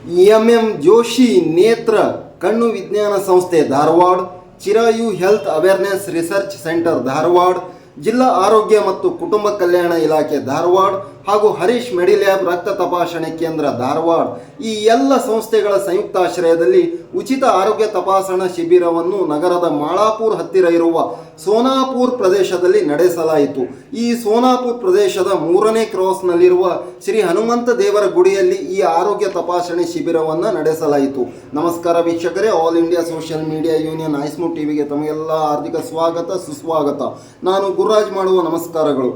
M Joshi ನೇತ್ರ ಕಣ್ಣು ವಿಜ್ಞಾನ ಸಂಸ್ಥೆ Dharwad, Chirayu health awareness research centre Dharwad, ಜಿಲ್ಲಾ ಆರೋಗ್ಯ ಮತ್ತು ಕುಟುಂಬ ಕಲ್ಯಾಣ ಇಲಾಖೆ ಧಾರವಾಡ ಹಾಗೂ ಹರೀಶ್ ಮೆಡಿಲ್ಯಾಬ್ ರಕ್ತ ತಪಾಸಣೆ ಕೇಂದ್ರ ಧಾರವಾಡ ಈ ಎಲ್ಲ ಸಂಸ್ಥೆಗಳ ಸಂಯುಕ್ತಾಶ್ರಯದಲ್ಲಿ ಉಚಿತ ಆರೋಗ್ಯ ತಪಾಸಣಾ ಶಿಬಿರವನ್ನು ನಗರದ ಮಾಳಾಪುರ ಹತ್ತಿರ ಇರುವ ಸೋನಾಪುರ ಪ್ರದೇಶದಲ್ಲಿ ನಡೆಸಲಾಯಿತು. ಈ ಸೋನಾಪುರ ಪ್ರದೇಶದ 3ನೇ ಕ್ರಾಸ್ನಲ್ಲಿರುವ ಶ್ರೀ ಹನುಮಂತ ದೇವರ ಗುಡಿಯಲ್ಲಿ ಈ ಆರೋಗ್ಯ ತಪಾಸಣೆ ಶಿಬಿರವನ್ನು ನಡೆಸಲಾಯಿತು. ನಮಸ್ಕಾರ ವೀಕ್ಷಕರೇ, All India Social Media Union AISMU ಟಿವಿಗೆ ತಮಗೆಲ್ಲ ಹಾರ್ದಿಕ ಸ್ವಾಗತ ಸುಸ್ವಾಗತ. ನಾನು ಗುರುರಾಜ್ ಮಾಡುವ ನಮಸ್ಕಾರಗಳು.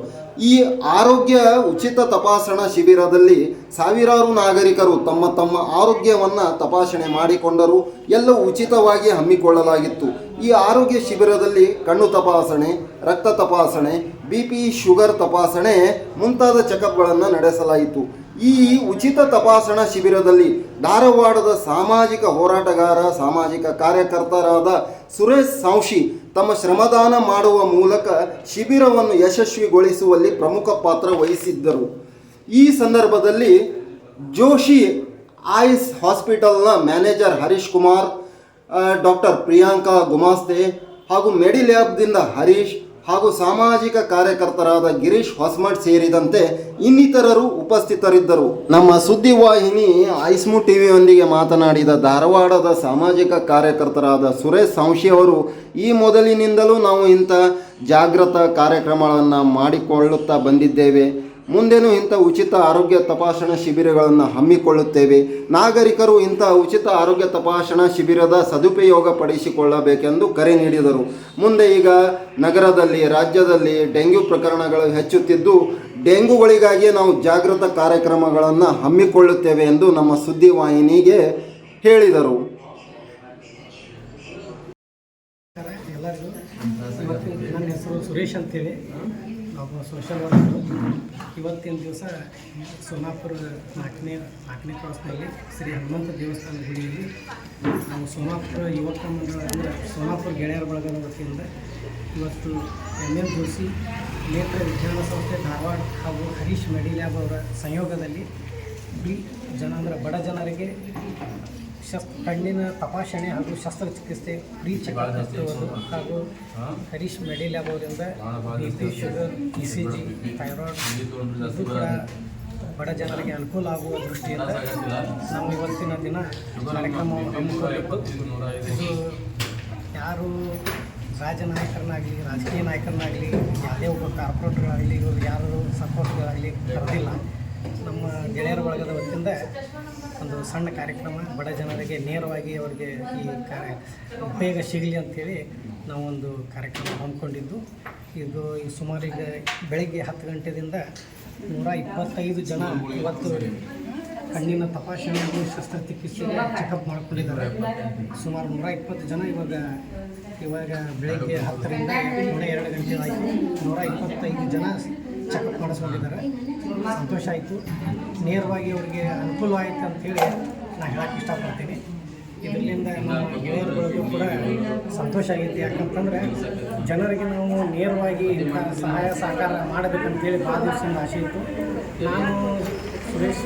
ಈ ಆರೋಗ್ಯ ಉಚಿತ ತಪಾಸಣಾ ಶಿಬಿರದಲ್ಲಿ ಸಾವಿರಾರು ನಾಗರಿಕರು ತಮ್ಮ ತಮ್ಮ ಆರೋಗ್ಯವನ್ನು ತಪಾಸಣೆ ಮಾಡಿಕೊಂಡರು. ಎಲ್ಲವೂ ಉಚಿತವಾಗಿ ಹಮ್ಮಿಕೊಳ್ಳಲಾಗಿತ್ತು. ಈ ಆರೋಗ್ಯ ಶಿಬಿರದಲ್ಲಿ ಕಣ್ಣು ತಪಾಸಣೆ, ರಕ್ತ ತಪಾಸಣೆ, BP ಶುಗರ್ ತಪಾಸಣೆ ಮುಂತಾದ ಚೆಕಪ್ಗಳನ್ನು ನಡೆಸಲಾಯಿತು. ಈ ಉಚಿತ ತಪಾಸಣಾ ಶಿಬಿರದಲ್ಲಿ ಧಾರವಾಡದ ಸಾಮಾಜಿಕ ಹೋರಾಟಗಾರ, ಸಾಮಾಜಿಕ ಕಾರ್ಯಕರ್ತರಾದ ಸುರೇಶ್ ಸಾಂಶಿ ತಮ್ಮ ಶ್ರಮದಾನ ಮಾಡುವ ಮೂಲಕ ಶಿಬಿರವನ್ನು ಯಶಸ್ವಿಗೊಳಿಸುವಲ್ಲಿ ಪ್ರಮುಖ ಪಾತ್ರ ವಹಿಸಿದ್ದರು. ಈ ಸಂದರ್ಭದಲ್ಲಿ ಜೋಶಿ ಐಸ್ ಹಾಸ್ಪಿಟಲ್ನ ಮ್ಯಾನೇಜರ್ ಹರೀಶ್ ಕುಮಾರ್, ಡಾಕ್ಟರ್ ಪ್ರಿಯಾಂಕಾ ಗುಮಾಸ್ತೆ ಹಾಗೂ ಮೆಡಿಲ್ಯಾಬ್ದಿಂದ ಹರೀಶ್ ಹಾಗೂ ಸಾಮಾಜಿಕ ಕಾರ್ಯಕರ್ತರಾದ ಗಿರೀಶ್ ಹೊಸಮಠ್ ಸೇರಿದಂತೆ ಇನ್ನಿತರರು ಉಪಸ್ಥಿತರಿದ್ದರು. ನಮ್ಮ ಸುದ್ದಿವಾಹಿನಿ ಐಸ್ಮು ಟಿವಿಯೊಂದಿಗೆ ಮಾತನಾಡಿದ ಧಾರವಾಡದ ಸಾಮಾಜಿಕ ಕಾರ್ಯಕರ್ತರಾದ ಸುರೇಶ್ ಸಾಂಶಿ ಅವರು, ಈ ಮೊದಲಿನಿಂದಲೂ ನಾವು ಇಂಥ ಜಾಗೃತ ಕಾರ್ಯಕ್ರಮಗಳನ್ನು ಮಾಡಿಕೊಳ್ಳುತ್ತಾ ಬಂದಿದ್ದೇವೆ. ಮುಂದೇನೂ ಇಂಥ ಉಚಿತ ಆರೋಗ್ಯ ತಪಾಸಣಾ ಶಿಬಿರಗಳನ್ನು ಹಮ್ಮಿಕೊಳ್ಳುತ್ತೇವೆ. ನಾಗರಿಕರು ಇಂಥ ಉಚಿತ ಆರೋಗ್ಯ ತಪಾಸಣಾ ಶಿಬಿರದ ಸದುಪಯೋಗ ಪಡಿಸಿಕೊಳ್ಳಬೇಕೆಂದು ಕರೆ ನೀಡಿದರು. ಮುಂದೆ ಈಗ ನಗರದಲ್ಲಿ, ರಾಜ್ಯದಲ್ಲಿ ಡೆಂಗ್ಯೂ ಪ್ರಕರಣಗಳು ಹೆಚ್ಚುತ್ತಿದ್ದು, ಡೆಂಗ್ಯೂಗಳಿಗಾಗಿ ನಾವು ಜಾಗೃತ ಕಾರ್ಯಕ್ರಮಗಳನ್ನು ಹಮ್ಮಿಕೊಳ್ಳುತ್ತೇವೆ ಎಂದು ನಮ್ಮ ಸುದ್ದಿವಾಹಿನಿಗೆ ಹೇಳಿದರು. ಎಲ್ಲರಿಗೂ ನನ್ನ ಹೆಸರು ಸುರೇಶ್ ಅಂತೇಳಿ, ನಾವು ಸೋಷಲ್ ವರ್ಕರು. ಇವತ್ತಿನ ದಿವಸ ಸೋನಾಪುರ ನಾಲ್ಕನೇ ಕ್ರಾಸ್ನಲ್ಲಿ ಶ್ರೀ ಹನುಮಂತ ದೇವಸ್ಥಾನ ಗುಡಿಯಲ್ಲಿ ನಾವು ಸೋನಾಪುರ ಯುವಕ ಮಂಡಳ ಅಂದರೆ ಸೋನಾಪುರ ಗೆಳೆಯರ ಬಳಗದ ವತಿಯಿಂದ ಇವತ್ತು ಎಂ ಜೋಶಿ ನೇತ್ರ ವಿಜ್ಞಾನ ಸಂಸ್ಥೆ ಧಾರವಾಡ ಹಾಗೂ ಹರೀಶ್ ಮೆಡಿಲ್ಯಾಬ್ ಅವರ ಸಂಯೋಗದಲ್ಲಿ ಬಡ ಜನರಿಗೆ ಕಣ್ಣಿನ ತಪಾಸಣೆ ಹಾಗೂ ಶಸ್ತ್ರಚಿಕಿತ್ಸೆ ಫ್ರೀ ಚೆಕಪ್ ಹಾಗೂ ಹರೀಶ್ ಮೆಡಿಲ್ಯಾಬ್ ಅವರಿಂದ BP ಶುಗರ್, ECG, ಥೈರಾಯ್ಡ್ ಇದು ಕೂಡ ಬಡ ಜನರಿಗೆ ಅನುಕೂಲ ಆಗುವ ದೃಷ್ಟಿಯಿಂದ ನಾವು ಇವತ್ತಿನ ದಿನ ಕಾರ್ಯಕ್ರಮವನ್ನು ಹಮ್ಮಿಕೊಂಡಿದ್ದು, ಇದು ಯಾರು ರಾಜನಾಯಕರನ್ನಾಗಲಿ, ರಾಜಕೀಯ ನಾಯಕರನ್ನಾಗಲಿ, ಯಾವುದೇ ಒಬ್ಬ ಕಾರ್ಪೊರೇಟರ್ಗಳಾಗಲಿ, ಇವರು ಯಾರು ಸಪೋರ್ಟ್ಗಳಾಗಲಿ ಕರೆದಿಲ್ಲ. ನಮ್ಮ ಗೆಳೆಯರ ಬಳಗದ ವತಿಯಿಂದ ಒಂದು ಸಣ್ಣ ಕಾರ್ಯಕ್ರಮ, ಬಡ ಜನರಿಗೆ ನೇರವಾಗಿ ಅವರಿಗೆ ಈ ಉಪಯೋಗ ಸಿಗಲಿ ಅಂಥೇಳಿ ನಾವು ಒಂದು ಕಾರ್ಯಕ್ರಮ ಹಮ್ಮಿಕೊಂಡಿದ್ದು. ಇದು ಸುಮಾರು ಈಗ ಬೆಳಗ್ಗೆ 10 ಗಂಟೆಯಿಂದ 125 ಜನ ಇವತ್ತು ಕಣ್ಣಿನ ತಪಾಸಣೆ ಹಾಗೂ ಶಸ್ತ್ರಚಿಕಿತ್ಸೆಗೆ ಚೆಕಪ್ ಮಾಡಿಕೊಂಡಿದ್ದಾರೆ. ಸುಮಾರು 120 ಜನ ಇವಾಗ ಬೆಳಗ್ಗೆ 10ರಿಂದ 2 ಗಂಟೆ ಆಯಿತು 125 ಜನ ಚೆಕಪ್ ಮಾಡಿಸ್ಕೊಂಡಿದ್ದಾರೆ. ಸಂತೋಷ ಆಯಿತು. ನೇರವಾಗಿ ಅವರಿಗೆ ಅನುಕೂಲ ಆಯಿತು ಅಂಥೇಳಿ ನಾನು ಹೇಳಕ್ಕೆ ಇಷ್ಟಪಡ್ತೀನಿ. ಇದರಿಂದ ನಮ್ಮ ಗೆಳೆಯರುಗಳಿಗೂ ಕೂಡ ಸಂತೋಷ ಆಗೈತಿ. ಯಾಕಂತಂದರೆ ಜನರಿಗೆ ನಾವು ನೇರವಾಗಿ ಸಹಾಯ ಸಹಕಾರ ಮಾಡಬೇಕಂತೇಳಿ ಭಾಳ ದಿವಸದಿಂದ ಆಸೆ ಇತ್ತು. ನಾನು ಸುರೇಶ್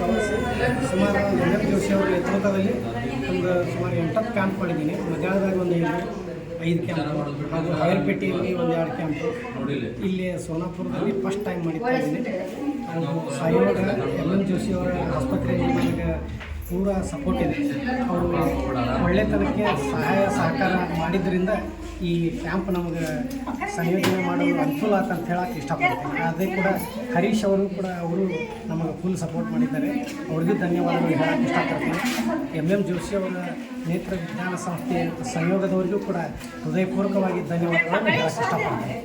ಸುಮಾರು ಎಂ ಜೋಶಿ ಅವರ ನೇತೃತ್ವದಲ್ಲಿ ಒಂದು ಸುಮಾರು 8 ಕ್ಯಾಂಪ್ ಮಾಡಿದ್ದೀನಿ. ಮಧ್ಯಾಹ್ನದಾಗ ಒಂದು 5 ಕ್ಯಾಂಪು ಹಾಗೂ ಹೈರ್ಪೇಟೆಯಲ್ಲಿ ಒಂದು 2 ಕ್ಯಾಂಪು, ಇಲ್ಲಿ ಸೋನಾಪುರದಲ್ಲಿ ಫಸ್ಟ್ ಟೈಮ್ ಮಾಡಿತಾ ಇದ್ದೀನಿ. ಹಾಗೂ ಸಹಯೋಗ ಎಂ ಜೋಶಿ ಅವರ ಆಸ್ಪತ್ರೆಯಲ್ಲಿ ನನಗೆ ಪೂರ ಸಪೋರ್ಟ್ ಇದೆ. ಅವರು ಒಳ್ಳೆತನಕ್ಕೆ ಸಹಾಯ ಸಹಕಾರ ಮಾಡಿದ್ದರಿಂದ ಈ ಕ್ಯಾಂಪ್ ನಮಗೆ ಸಂಯೋಜನೆ ಮಾಡಲು ಅನುಕೂಲ ಆಯ್ತು ಅಂತ ಹೇಳಕ್ಕೆ ಇಷ್ಟಪಡ್ತೀನಿ. ಅದೇ ಕೂಡ ಹರೀಶ್ ಅವರು ಕೂಡ ನಮಗೆ ಫುಲ್ ಸಪೋರ್ಟ್ ಮಾಡಿದ್ದಾರೆ. ಅವ್ರಿಗೂ ಧನ್ಯವಾದಗಳು ಹೇಳಕ್ಕೆ ಇಷ್ಟಪಡ್ತೀನಿ. ಎಂ ಜೋಶಿ ಅವರ ನೇತ್ರ ವಿಜ್ಞಾನ ಸಂಸ್ಥೆ ಸಂಯೋಗದವರಿಗೂ ಕೂಡ ಹೃದಯಪೂರ್ವಕವಾಗಿ ಧನ್ಯವಾದಗಳನ್ನು ಹೇಳಕ್ಕೆ ಇಷ್ಟಪಡ್ತೀನಿ.